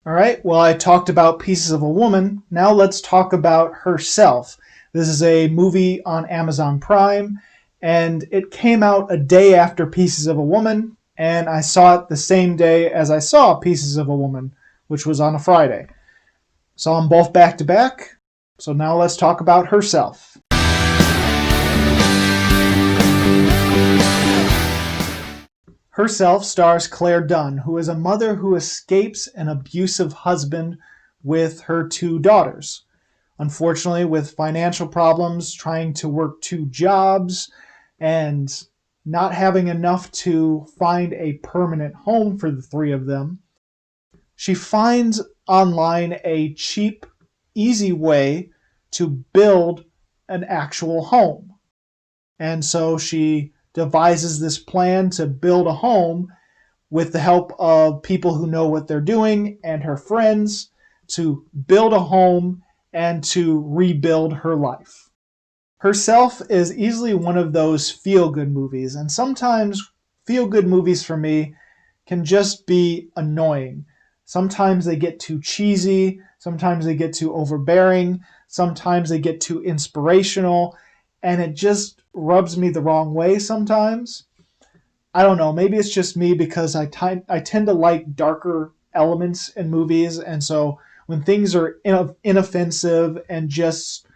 All right, well, I talked about Pieces of a Woman. Now let's talk about Herself. This is a movie on Amazon Prime, and it came out a day after Pieces of a Woman, and I saw it the same day as I saw Pieces of a Woman, which was on a Friday. Saw them both back to back, so now let's talk about Herself. Herself stars Claire Dunn, who is a mother who escapes an abusive husband with her two daughters. Unfortunately, with financial problems, trying to work two jobs, and not having enough to find a permanent home for the three of them, she finds online a cheap, easy way to build an actual home. And so she devises this plan to build a home with the help of people who know what they're doing and her friends to build a home and to rebuild her life. Herself is easily one of those feel-good movies, and sometimes feel-good movies for me can just be annoying. Sometimes they get too cheesy, sometimes they get too overbearing, sometimes they get too inspirational, and it just rubs me the wrong way sometimes. I don't know, maybe it's just me because I tend to like darker elements in movies, and so when things are inoffensive and just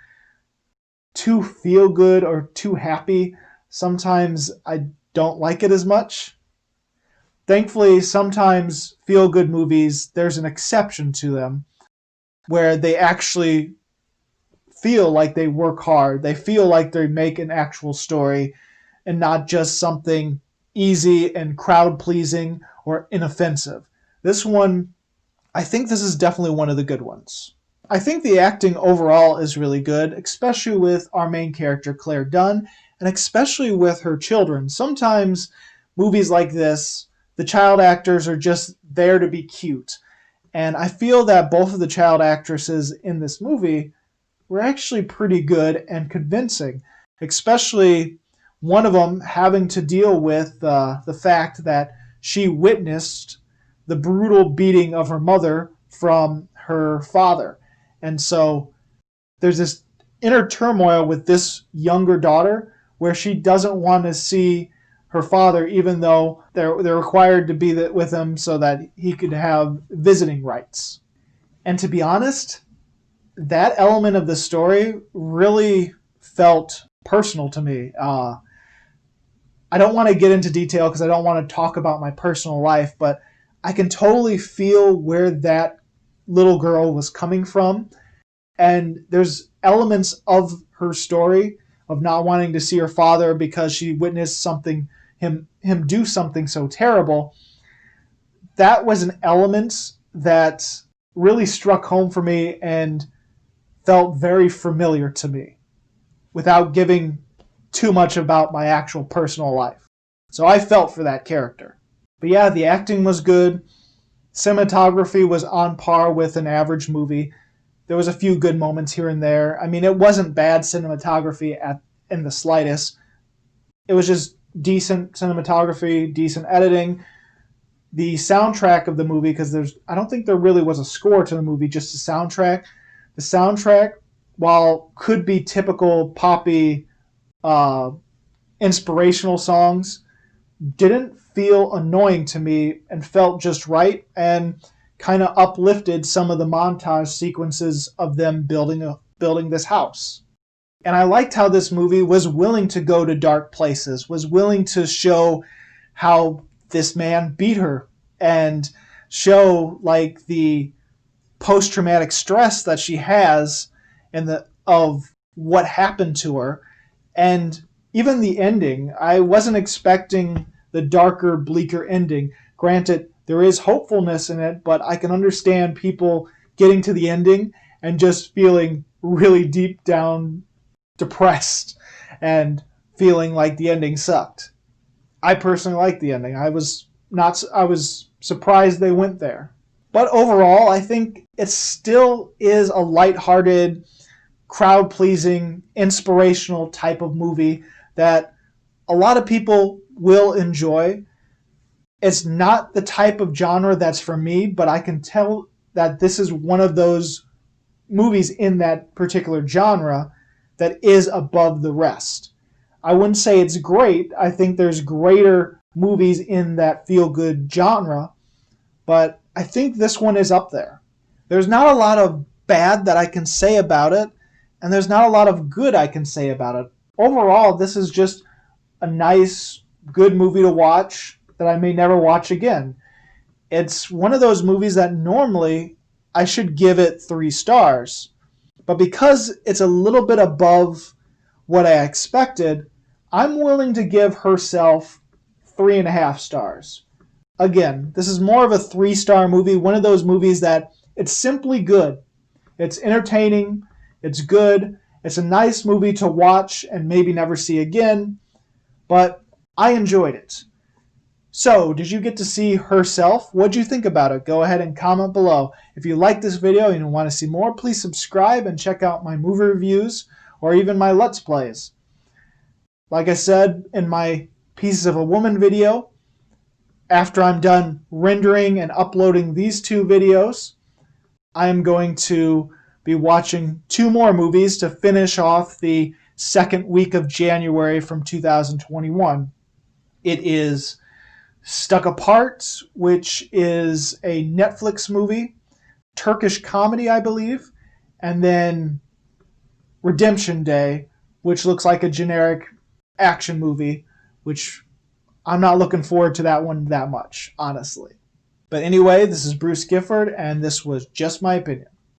too feel good or too happy, sometimes I don't like it as much. Thankfully, sometimes feel good movies, there's an exception to them where they actually feel like they work hard. They feel like they make an actual story and not just something easy and crowd pleasing or inoffensive. This one, I think this is definitely one of the good ones. I think the acting overall is really good, especially with our main character, Claire Dunn, and especially with her children. Sometimes movies like this, the child actors are just there to be cute. And I feel that both of the child actresses in this movie were actually pretty good and convincing, especially one of them having to deal with the fact that she witnessed the brutal beating of her mother from her father. And so there's this inner turmoil with this younger daughter where she doesn't want to see her father, even though they're required to be with him so that he could have visiting rights. And to be honest, that element of the story really felt personal to me. I don't want to get into detail because I don't want to talk about my personal life, but I can totally feel where that little girl was coming from. And there's elements of her story of not wanting to see her father because she witnessed him do something so terrible. That was an element that really struck home for me and felt very familiar to me without giving too much about my actual personal life. So I felt for that character. But yeah, the acting was good. Cinematography was on par with an average movie. There was a few good moments here and there. I mean, it wasn't bad cinematography in the slightest. It was just decent cinematography, decent editing. The soundtrack of the movie, because I don't think there really was a score to the movie, just the soundtrack. The soundtrack, while could be typical poppy, uh, inspirational songs, didn't feel annoying to me and felt just right and kind of uplifted some of the montage sequences of them building this house. And I liked how this movie was willing to go to dark places, was willing to show how this man beat her and show like the post-traumatic stress that she has and of what happened to her. And even the ending, I wasn't expecting the darker, bleaker ending. Granted, there is hopefulness in it, but I can understand people getting to the ending and just feeling really deep down depressed and feeling like the ending sucked. I personally liked the ending. I was surprised they went there. But overall, I think it still is a lighthearted, crowd-pleasing, inspirational type of movie that a lot of people will enjoy. It's not the type of genre that's for me, but I can tell that this is one of those movies in that particular genre that is above the rest. I wouldn't say it's great. I think there's greater movies in that feel-good genre, but I think this one is up there. There's not a lot of bad that I can say about it, and there's not a lot of good I can say about it. Overall, this is just a nice, good movie to watch that I may never watch again. It's one of those movies that normally I should give it 3 stars, but because it's a little bit above what I expected, I'm willing to give Herself 3.5 stars. Again, this is more of a 3-star movie, one of those movies that it's simply good. It's entertaining, it's good, it's a nice movie to watch and maybe never see again, but I enjoyed it. So, did you get to see Herself? What'd you think about it? Go ahead and comment below. If you like this video and you want to see more, please subscribe and check out my movie reviews or even my Let's Plays. Like I said in my Pieces of a Woman video, after I'm done rendering and uploading these 2 videos, I am going to be watching 2 more movies to finish off the second week of January from 2021. It is Stuck Apart, which is a Netflix movie, Turkish comedy, I believe, and then Redemption Day, which looks like a generic action movie, which I'm not looking forward to that one that much, honestly. But anyway, this is Bruce Gifford, and this was Just My Opinion.